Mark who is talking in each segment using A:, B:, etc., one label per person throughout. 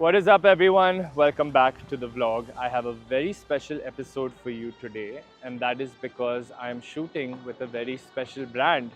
A: What is up, everyone? Welcome back to the vlog. I have a very special episode for you today, and that is because I'm shooting with a very special brand.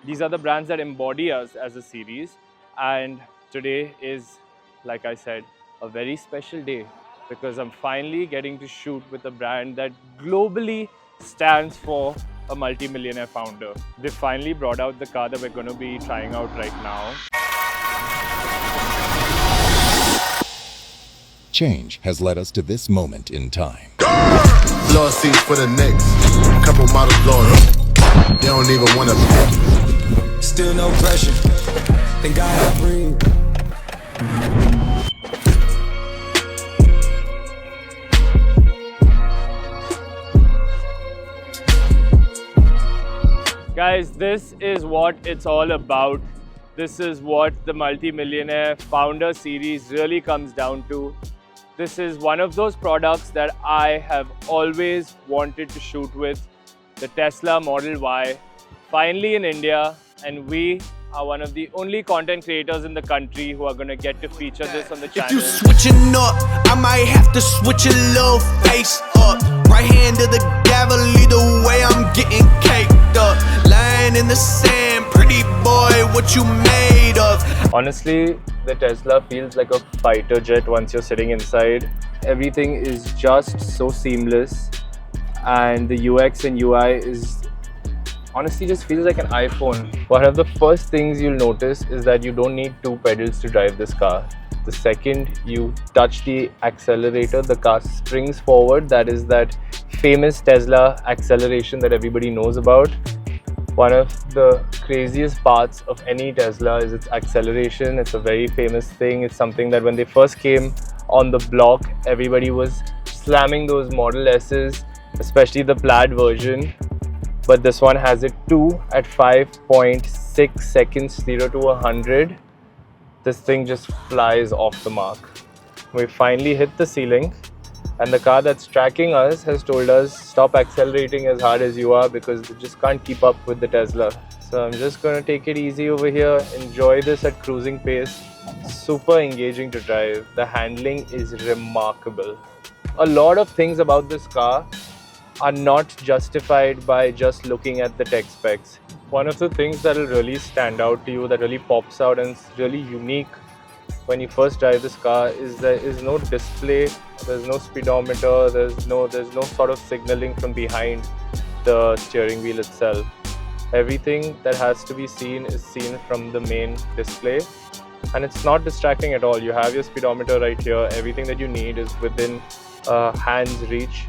A: These are the brands that embody us as a series, and today is, like I said, a very special day because I'm finally getting to shoot with a brand that globally stands for a multi-millionaire founder. They finally brought out the car that we're going to be trying out right now.
B: Change has led us to this moment in time.
C: Floor seats for the next couple models loyal. They don't even wanna.
D: Still no pressure. Thank God I breathe.
A: Guys, this is what it's all about. This is what the Multi-Millionaire Founder series really comes down to. This is one of those products that I have always wanted to shoot with, the Tesla Model Y, finally in India, and we are one of the only content creators in the country who are going to get to feature this on the channel.
D: If you switching up, I might have to switch a little face up. Right hand to the gavel, either way I'm getting caked up. Lying in the sand, pretty boy, what you made of?
A: Honestly, the Tesla feels like a fighter jet once you're sitting inside. Everything is just so seamless, and the UX and UI is honestly just feels like an iPhone. One of the first things you'll notice is that you don't need two pedals to drive this car. The second you touch the accelerator, the car springs forward. That is that famous Tesla acceleration that everybody knows about. One of the craziest parts of any Tesla is its acceleration. It's a very famous thing. It's something that when they first came on the block, everybody was slamming those Model S's, especially the plaid version. But this one has it too at 5.6 seconds, 0 to 100. This thing just flies off the mark. We finally hit the ceiling, and the car that's tracking us has told us stop accelerating as hard as you are because you just can't keep up with the Tesla. So I'm just going to take it easy over here, enjoy this at cruising pace. Super engaging to drive. The handling is remarkable. A lot of things about this car are not justified by just looking at the tech specs. One of the things that will really stand out to you, that really pops out and is really unique when you first drive this car, is there is no display, there's no speedometer, there's no sort of signaling from behind the steering wheel itself. Everything that has to be seen is seen from the main display, and it's not distracting at all. You have your speedometer right here. Everything that you need is within hand's reach.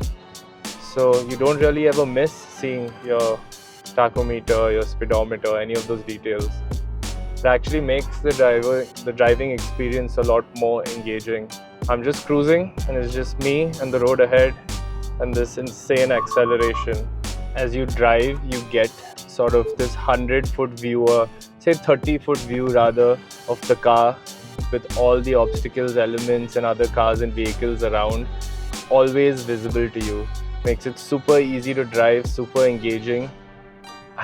A: So you don't really ever miss seeing your tachometer, your speedometer, any of those details. It actually makes the driving experience a lot more engaging. I'm just cruising, and it's just me and the road ahead and this insane acceleration. As you drive, you get sort of this 100-foot view, or say 30-foot view rather, of the car with all the obstacles, elements and other cars and vehicles around, always visible to you. Makes it super easy to drive, super engaging,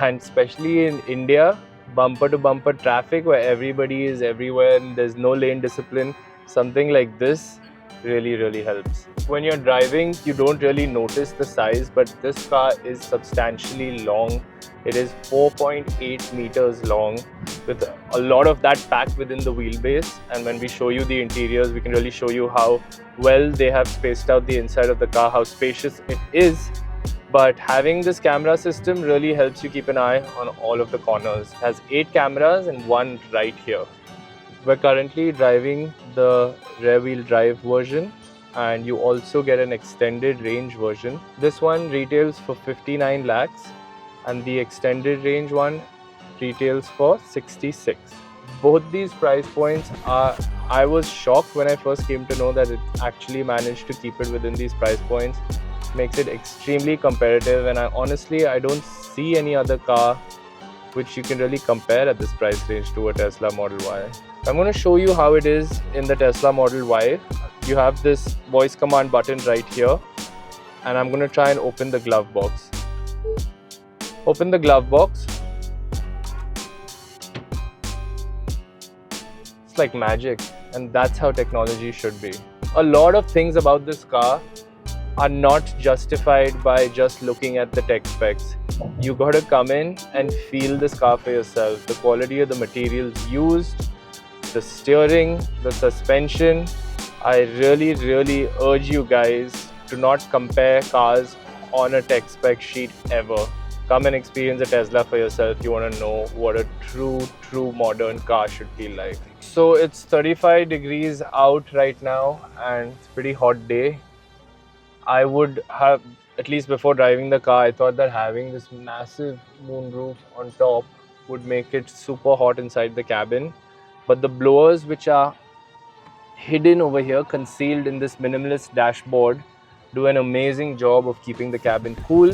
A: and especially in India, bumper to bumper traffic where everybody is everywhere and there's no lane discipline, something like this really helps. When you're driving, you don't really notice the size, but this car is substantially long. It is 4.8 meters long, with a lot of that packed within the wheelbase. And when we show you the interiors, we can really show you how well they have spaced out the inside of the car, how spacious it is. But having this camera system really helps you keep an eye on all of the corners. It has 8 cameras and one right here. We're currently driving the rear-wheel drive version, and you also get an extended range version. This one retails for 59 lakhs and the extended range one retails for 66. Both these price points are, I was shocked when I first came to know that it actually managed to keep it within these price points. Makes it extremely competitive, and I don't see any other car which you can really compare at this price range to a Tesla Model Y. I'm going to show you how it is in the Tesla Model Y. You have this voice command button right here, and I'm going to try and open the glove box. Open the glove box. It's like magic. And that's how technology should be. A lot of things about this car are not justified by just looking at the tech specs. You gotta come in and feel this car for yourself. The quality of the materials used, the steering, the suspension. I really urge you guys to not compare cars on a tech spec sheet ever. Come and experience a Tesla for yourself. You want to know what a true modern car should feel like. So it's 35 degrees out right now and it's a pretty hot day. I would have, at least before driving the car, I thought that having this massive moonroof on top would make it super hot inside the cabin. But the blowers which are hidden over here, concealed in this minimalist dashboard, do an amazing job of keeping the cabin cool.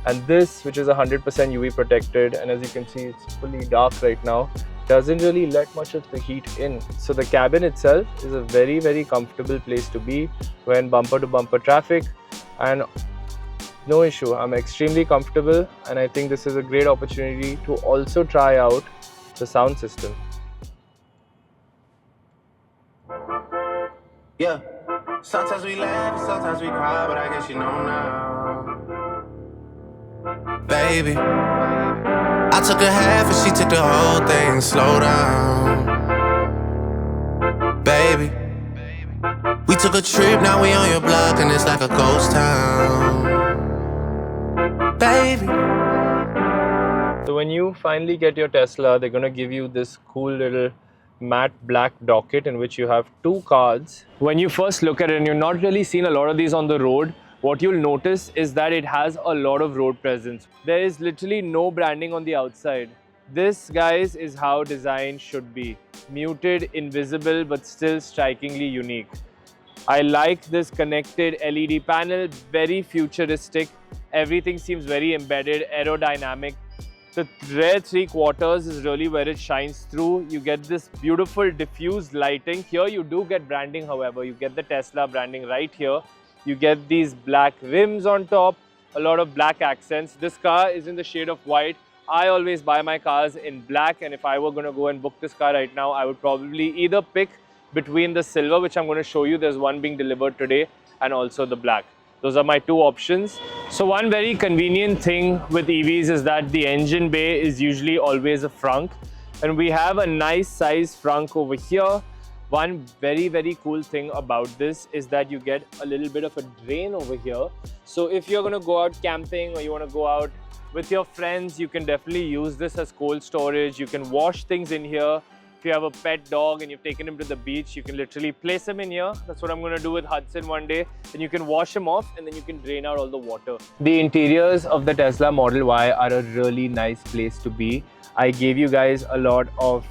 A: And this, which is 100% UV protected, and as you can see it's fully dark right now, doesn't really let much of the heat in. So the cabin itself is a very comfortable place to be when bumper to bumper traffic, and no issue. I'm extremely comfortable, and I think this is a great opportunity to also try out the sound system.
E: Yeah, sometimes we laugh, sometimes we cry, but I guess you know now. Baby, I took a half and she took the whole thing. Slow down, baby. We took a trip, now we on your block and it's like a ghost town, baby.
A: So when you finally get your Tesla, they're gonna give you this cool little matte black docket in which you have two cards. When you first look at it, and you've not really seen a lot of these on the road, what you'll notice is that it has a lot of road presence. There is literally no branding on the outside. This, guys, is how design should be. Muted, invisible, but still strikingly unique. I like this connected LED panel, very futuristic. Everything seems very embedded, aerodynamic. The rear 3/4 is really where it shines through. You get this beautiful diffused lighting. Here you do get branding, however. You get the Tesla branding right here. You get these black rims on top, a lot of black accents. This car is in the shade of white. I always buy my cars in black, and if I were going to go and book this car right now, I would probably either pick between the silver, which I'm going to show you. There's one being delivered today, and also the black. Those are my two options. So one very convenient thing with EVs is that the engine bay is usually always a frunk, and we have a nice size frunk over here. One very cool thing about this is that you get a little bit of a drain over here. So if you're going to go out camping or you want to go out with your friends, you can definitely use this as cold storage. You can wash things in here. If you have a pet dog and you've taken him to the beach, you can literally place him in here. That's what I'm going to do with Hudson one day. Then you can wash him off and then you can drain out all the water. The interiors of the Tesla Model Y are a really nice place to be. I gave you guys a lot of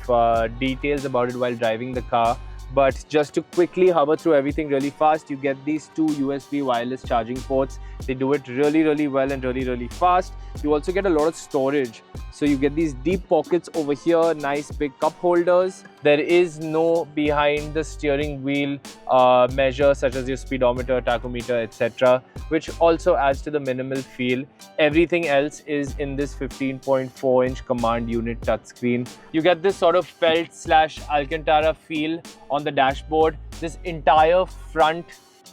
A: details about it while driving the car. But just to quickly hover through everything really fast, you get these two USB wireless charging ports. They do it really well and really fast. You also get a lot of storage. So you get these deep pockets over here, nice big cup holders. There is no behind the steering wheel measure such as your speedometer, tachometer, etc., which also adds to the minimal feel. Everything else is in this 15.4-inch command unit touchscreen. You get this sort of felt / Alcantara feel on the dashboard. This entire front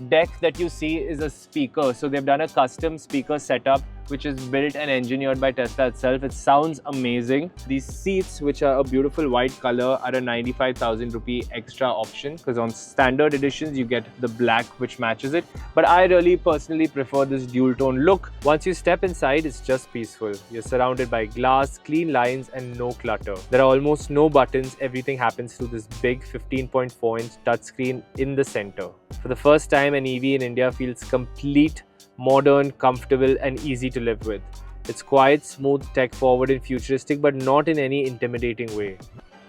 A: deck that you see is a speaker. So they've done a custom speaker setup which is built and engineered by Tesla itself. It sounds amazing. These seats, which are a beautiful white color, are a 95,000 rupee extra option because on standard editions you get the black which matches it. But I really personally prefer this dual tone look. Once you step inside, it's just peaceful. You're surrounded by glass, clean lines and no clutter. There are almost no buttons. Everything happens through this big 15.4-inch touchscreen in the center. For the first time, an EV in India feels complete, modern, comfortable and easy to live with. It's quiet, smooth, tech-forward and futuristic, but not in any intimidating way.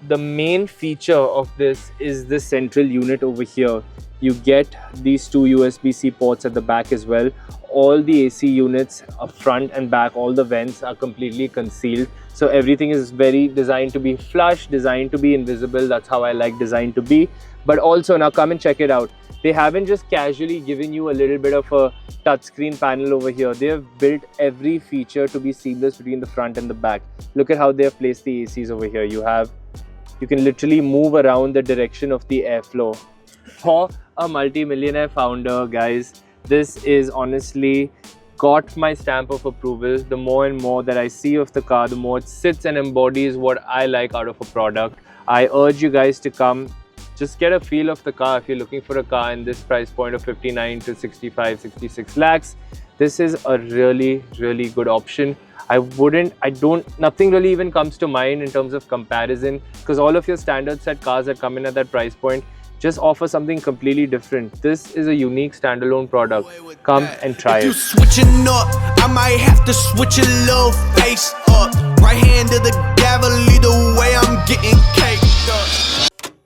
A: The main feature of this is the central unit over here. You get these two USB-C ports at the back as well. All the AC units up front and back, all the vents are completely concealed. So everything is very designed to be flush, designed to be invisible. That's how I like design to be. But also, now come and check it out. They haven't just casually given you a little bit of a touchscreen panel over here. They have built every feature to be seamless between the front and the back. Look at how they have placed the ACs over here. You have You can literally move around the direction of the airflow. For a multi-millionaire founder, guys, this is honestly got my stamp of approval. The more and more that I see of the car, the more it sits and embodies what I like out of a product. I urge you guys to come, just get a feel of the car. If you're looking for a car in this price point of 59 to 65, 66 lakhs, this is a really, really good option. Nothing really even comes to mind in terms of comparison, because all of your standard set cars that come in at that price point just offer something completely different. This is a unique standalone product. Come and try
D: If you
A: it.
D: switching up, I might have to switch a little face up. Right hand to the gavel, either way I'm getting